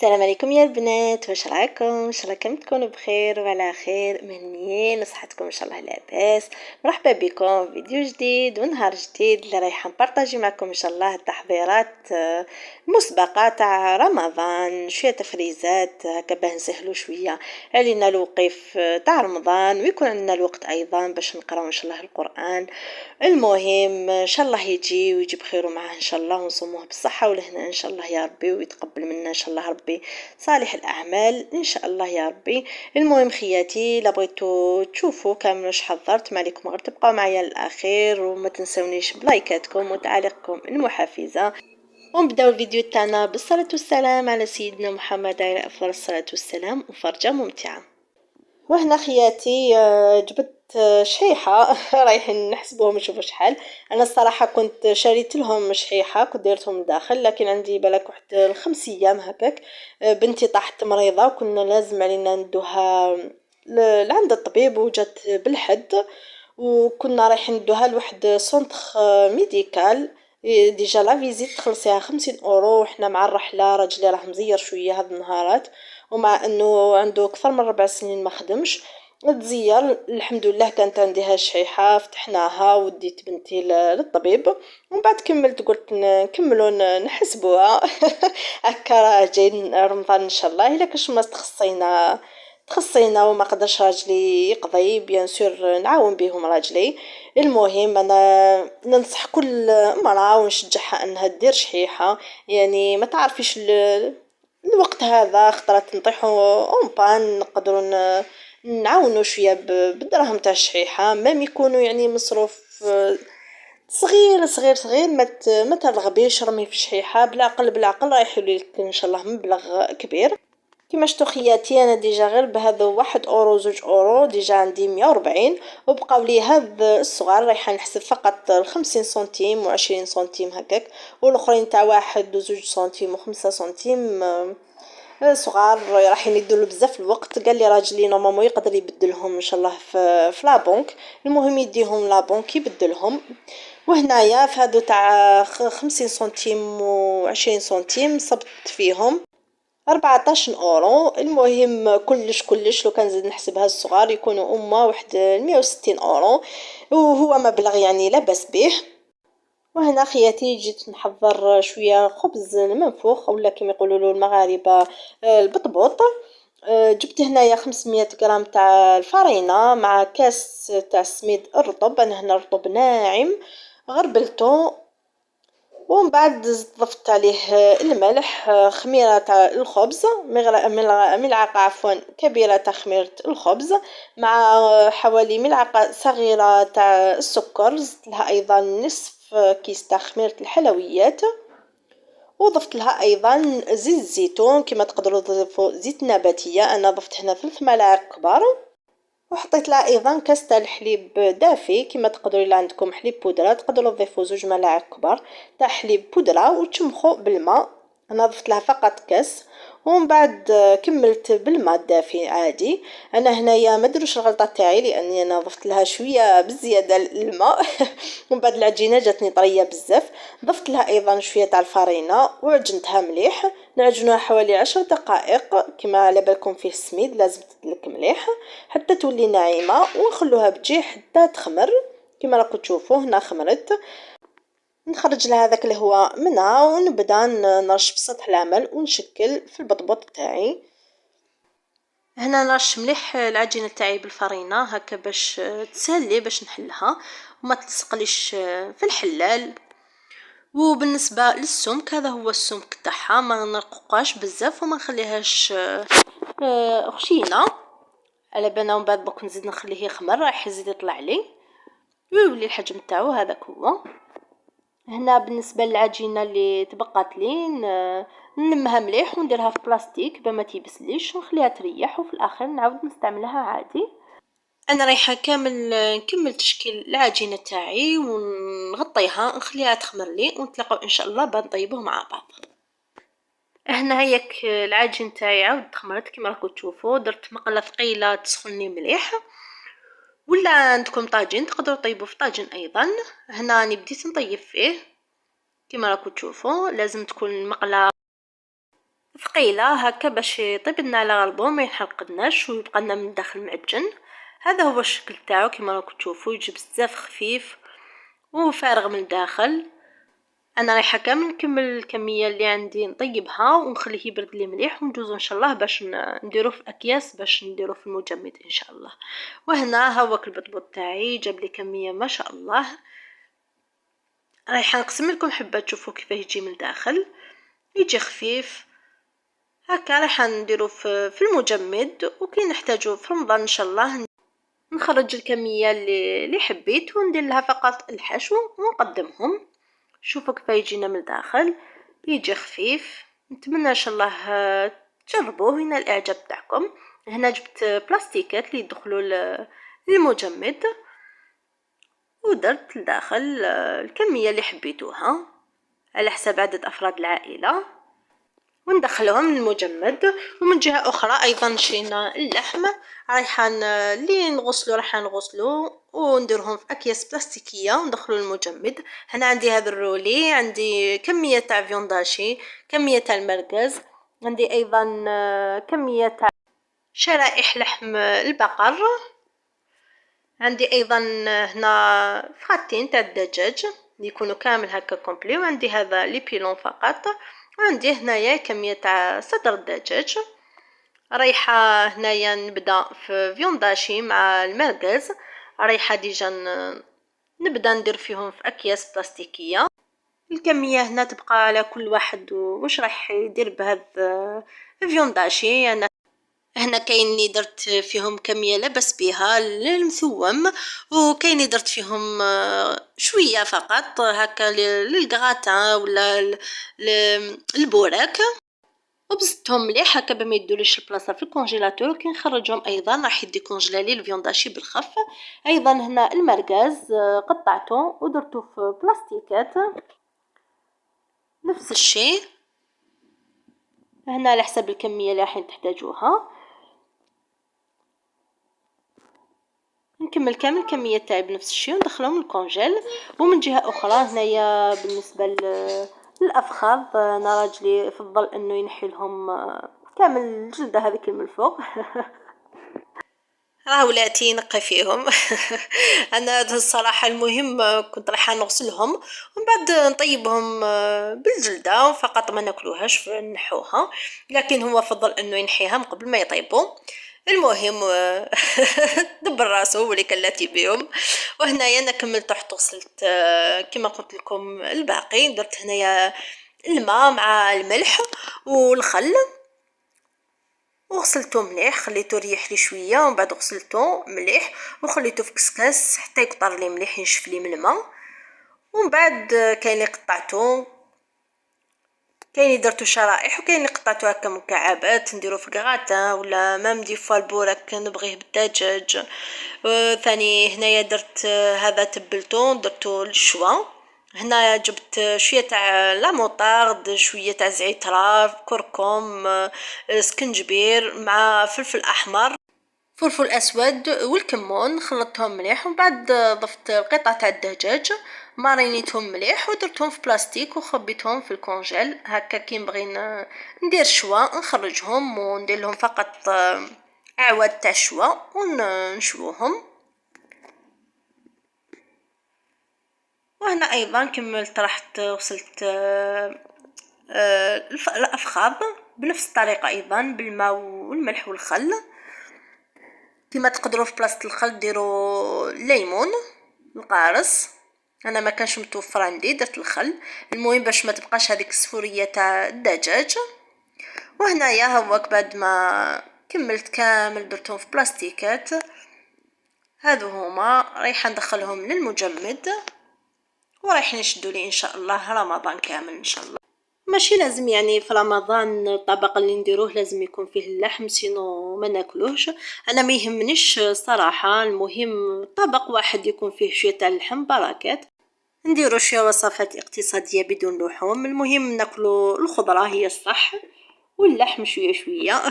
السلام عليكم يا البنات، واش راكم؟ ان شاء الله كم تكونوا بخير وعلى خير مهنيين وصحتكم ان شاء الله لاباس. مرحبا بكم في فيديو جديد ونهار جديد اللي رايحه نبارطاجي معكم ان شاء الله التحضيرات مسبقه تاع رمضان، شويه تفريزات هكا باه نسهلوا شويه علينا الوقيف تاع رمضان ويكون عندنا الوقت ايضا باش نقراو ان شاء الله القران. المهم ان شاء الله يجي ويجي بخير معاه ان شاء الله ونصوموه بالصحه والهنا ان شاء الله يا ربي ويتقبل منا ان شاء الله ربي صالح الاعمال ان شاء الله يا ربي. المهم خياتي لا بغيتو تشوفوا كامل واش حضرت، ما عليكم غير تبقاو معايا للاخير وما تنسونيش بلايكاتكم وتعليقكم المحفزه. ونبداو الفيديو تاعنا بالصلاه والسلام على سيدنا محمد عليه افضل الصلاه والسلام وفرجه ممتعه. وهنا خياتي جبت شحيحه رايحين نحسبوهم نشوفوا شحال. انا الصراحه كنت شريت لهم شحيحه كنت ديرتهم داخل، لكن عندي بالك واحد 5 ايام هكاك بنتي طاحت مريضه وكنا لازم علينا ندوها لعند الطبيب وجات بالحد، وكنا رايحين ندوها لواحد سونتر ميديكال. ديجا لا فيزيت تخلصيها 50 اورو، وحنا مع الرحله راجلي راه مزير شويه هاد النهارات ومع انه عنده اكثر من 4 سنين ما خدمش تزير. الحمد لله كانت عندي هاد الشحيحه فتحناها وديت بنتي للطبيب، ومن بعد كملت قلت نكملوا نحسبوها هكا راه جاي رمضان ان شاء الله الا كاش ما تخصينا وما قدرش راجلي يقضي بيان سور نعاون بهم راجلي. المهم انا ننصح كل امراه ونشجعها انها دير شحيحه، يعني ما تعرفيش الوقت هذا خطرات نطيحوا اون بان نقدروا نعاونوا شويه بالدراهم تاع الشحيحه، ما يكونوا يعني مصروف صغير صغير صغير. ما ترغبيش رمي في الشحيحه بالعقل بالعقل رايح لك ان شاء الله مبلغ كبير. كيما شتو خياتي انا ديجا غير بهذا 1 اورو 2 اورو ديجا عندي 140، وبقاو لي هاد الصغار رايحه نحسب فقط 50 سنتيم و20 سنتيم هكاك، والاخرين تاع 1 و2 سنتيم و5 سنتيم صغار رايحين يدوا بزاف الوقت. قال لي راجلي نورمالمون يقدر يبدلهم ان شاء الله في لابونك، المهم يديهم لابونك يبدلهم. وهنايا في هادو تاع 50 سنتيم و20 سنتيم صبت فيهم 14 اورو. المهم كلش لو كان زيد نحسبها الصغار يكونوا واحد 160 اورو، وهو مبلغ يعني لا باس به. وهنا خياتي جيت نحضر شويه خبز المنفوخ ولا كما يقولوا له المغاربه البطبوط. جبت هنايا 500 غرام تاع الفرينه مع كاس تاع السميد الرطب، انا هنا رطب ناعم غربلته، ومن بعد ضفت عليه الملح، خميره تاع الخبز ملعقه عفوا كبيره تاع خميره الخبز، مع حوالي ملعقه صغيره تاع السكر. زدت لها ايضا نصف كيس تاع خميره الحلويات، وضفت لها ايضا زيت الزيتون كما تقدروا تضيفوا زيت نباتيه، انا ضفت هنا 3 ملاعق كبار. وحطيت لها ايضا كاس تاع الحليب دافي كما تقدروا الا عندكم حليب بودره تقدروا تضيفوا 2 ملاعق كبار تاع حليب بودره وتشمخوا بالماء. انا ضفت لها فقط كاس، ومن بعد كملت بالماء الدافي عادي. انا هنايا ما دروش الغلطه تاعي لاني انا ضفت لها شويه بزياده الماء ومن بعد العجينه جاتني طريه بزاف. ضفت لها ايضا شويه تاع الفرينه وعجنتها مليح، نعجنوها حوالي 10 دقائق كما على بالكم فيه السميد لازم تدلك مليح حتى تولي ناعمه، ونخلوها بتجي حتى تخمر كما راكم تشوفوا هنا خمرت. نخرج لها هذاك اللي هو منها ونبدا نرش بسطح العمل ونشكل في البطبوط تاعي. هنا نرش مليح العجينه تاعي بالفرينه هكا باش تسهل باش نحلها وما تلصقليش في الحلال. وبالنسبه للسمك هذا هو السمك تاعها، ما نرققاش بزاف وما نخليهاش خشينه على بالنا، ومن بعد بك نزيد نخليه يخمر راح يزيد يطلع لي ويولي الحجم تاعو هذاك هو. هنا بالنسبه للعجينه اللي تبقات لي نلمها مليح ونديرها في بلاستيك بما تيبسليش ونخليها تريح، وفي الاخر نعاود نستعملها عادي. انا رايحه كامل نكمل تشكيل العجينه تاعي ونغطيها نخليها تخمر لي ونتلاقاو ان شاء الله بعد نطيبوه مع بعض. هنا هيك العجين تاعي عاود خمرت كما راكم تشوفوا، درت مقله ثقيله تسخني مليح، ولا عندكم طاجين تقدروا تطيبوا في طاجين ايضا. هنا راني بديت نطيب فيه كما راكم تشوفوا، لازم تكون المقله ثقيله هكا باش يطيب لنا على غلبو ما يحرقناش ويبقى لنا من الداخل معجن. هذا هو الشكل تاعو كما راكم تشوفوا، يجي بزاف خفيف وفارغ من الداخل. انا رايحه كامل نكمل الكميه اللي عندي نطيبها ونخليه يبرد لي مليح وندوزو ان شاء الله باش نديروه في اكياس باش نديروه في المجمد ان شاء الله. وهنا هوك البطبوط تاعي جاب لي كميه ما شاء الله. رايحه نقسم لكم حبه تشوفوا كيفاه يجي من الداخل، يجي خفيف هكا. رايحه نديروه في المجمد وكي نحتاجوه في رمضان ان شاء الله نخرج الكميه اللي حبيت وندير لها فقط الحشو ونقدمهم. شوفوا كيف يجينا من الداخل، يجي خفيف. نتمنى ان شاء الله تجربوه ينال الاعجاب تاعكم. هنا جبت بلاستيكات اللي يدخلوا للمجمد ودرت لداخل الكميه اللي حبيتوها على حسب عدد افراد العائله وندخلهم للمجمد. ومن جهه اخرى ايضا شرينا اللحم رايحه اللي نغسلو رايحه نغسلو ونديرهم في اكياس بلاستيكيه وندخلو المجمد. هنا عندي هذا الرولي، عندي كميه تاع فيونداشي، كميه تاع المرقز، عندي ايضا كميه تاع شرائح لحم البقر، عندي ايضا هنا فخاتين تاع الدجاج يكونوا كامل هكا كومبلي، وعندي هذا لي بيلون فقط، وعندي هنايا كميه تاع صدر الدجاج. رايحه هنايا نبدا في فيونداشي مع المرقز، رايحه ديجا نبدا ندير فيهم في اكياس بلاستيكيه. الكميه هنا تبقى على كل واحد واش راح يدير بهذا فيونداشي. انا هنا كاين اللي درت فيهم كميه لاباس بها للمثوم، وكاين اللي درت فيهم شويه فقط هكا للغراتان ولا البوراك، وبزتهم مليح هكا بما يدوليش البلاصه في الكونجيلاتور. كي نخرجهم ايضا راح يدي كونجلالي الفيونداشي بالخف. ايضا هنا المرقاز قطعته ودرته في بلاستيكات نفس الشيء، هنا على حسب الكميه اللي راح تحتاجوها. نكمل كامل كمية تاعي بنفس الشيء وندخلهم الكونجيل. ومن جهة أخرى هنايا بالنسبة للأفخاذ أنا راجلي يفضل أنه ينحي لهم كامل الجلدة هذيك من الفوق راه ولاتي ينقي فيهم انا الصراحه المهم كنت رايحه نغسلهم ومن بعد نطيبهم بالجلده فقط ما ناكلوهاش نحوها، لكن هو فضل انه ينحيها من قبل ما يطيبوا. المهم دبر راسه ولي كلاتي بهم. وهنايا انا كملت رحت غسلت كما قلت لكم الباقي، درت هنايا الماء مع الملح والخل وغسلته مليح، خليته يريح لي شويه ومن بعد غسلته مليح وخليته في كسكاس حتى يقطر لي مليح ينشف لي من الماء. ومن بعد كاين اللي قطعته، كاين اللي درتو شرائح، وكاين اللي قطعته هكا مكعبات نديرو في كغاتا ولا مام دي فوا البوراك نبغيه بالدجاج. ثاني هنايا درت هذا تبلته درتو للشوا. هنا جبت شويه تاع لا موطارد، شويه تاع زعتر، كركم، سكنجبير مع فلفل احمر، فلفل اسود والكمون، خلطتهم مليح ومن بعد ضفت قطعه تاع الدجاج مارينيتهم مليح ودرتهم في بلاستيك وخبيتهم في الكونجيل هكا. كي نبغي ندير شوا نخرجهم وندير لهم فقط اعواد تاع شوا ونشووهم. وهنا ايضا كملت رحت غسلت الافخاذ بنفس الطريقه ايضا بالماء والملح والخل. كما تقدروا في بلاصه الخل ديروا الليمون القارص، انا ما كانش متوفر عندي درت الخل، المهم باش ما تبقاش هذيك السفوريه تاع الدجاج. وهنايا هوك بعد ما كملت كامل درتهم في بلاستيكات، هذو هما رايحه ندخلهم للمجمد ورايحين نشدوا لي ان شاء الله رمضان كامل ان شاء الله. ماشي لازم يعني في رمضان الطبق اللي نديروه لازم يكون فيه اللحم سينو ما ناكلوش. انا ما يهمنيش صراحه، المهم طبق واحد يكون فيه شويه تاع اللحم بركات. نديرو شويه وصفات اقتصاديه بدون لحوم، المهم ناكلو الخضره هي الصح واللحم شويه شويه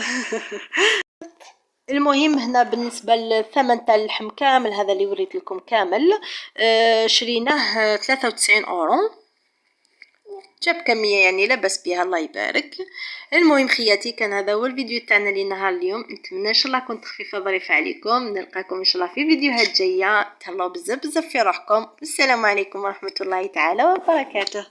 المهم هنا بالنسبه للثمن تاع اللحم كامل هذا اللي وريت لكم كامل شريناه 93 اورو. جاب كمية يعني لاباس بها الله يبارك. المهم خياتي كان هذا هو الفيديو تاعنا لنهار اليوم، نتمنى ان شاء الله كنت خفيفة ظريفة عليكم. نلقاكم ان شاء الله في فيديوهات جاية. تهلاو بزاف بزاف في روحكم. السلام عليكم ورحمة الله تعالى وبركاته.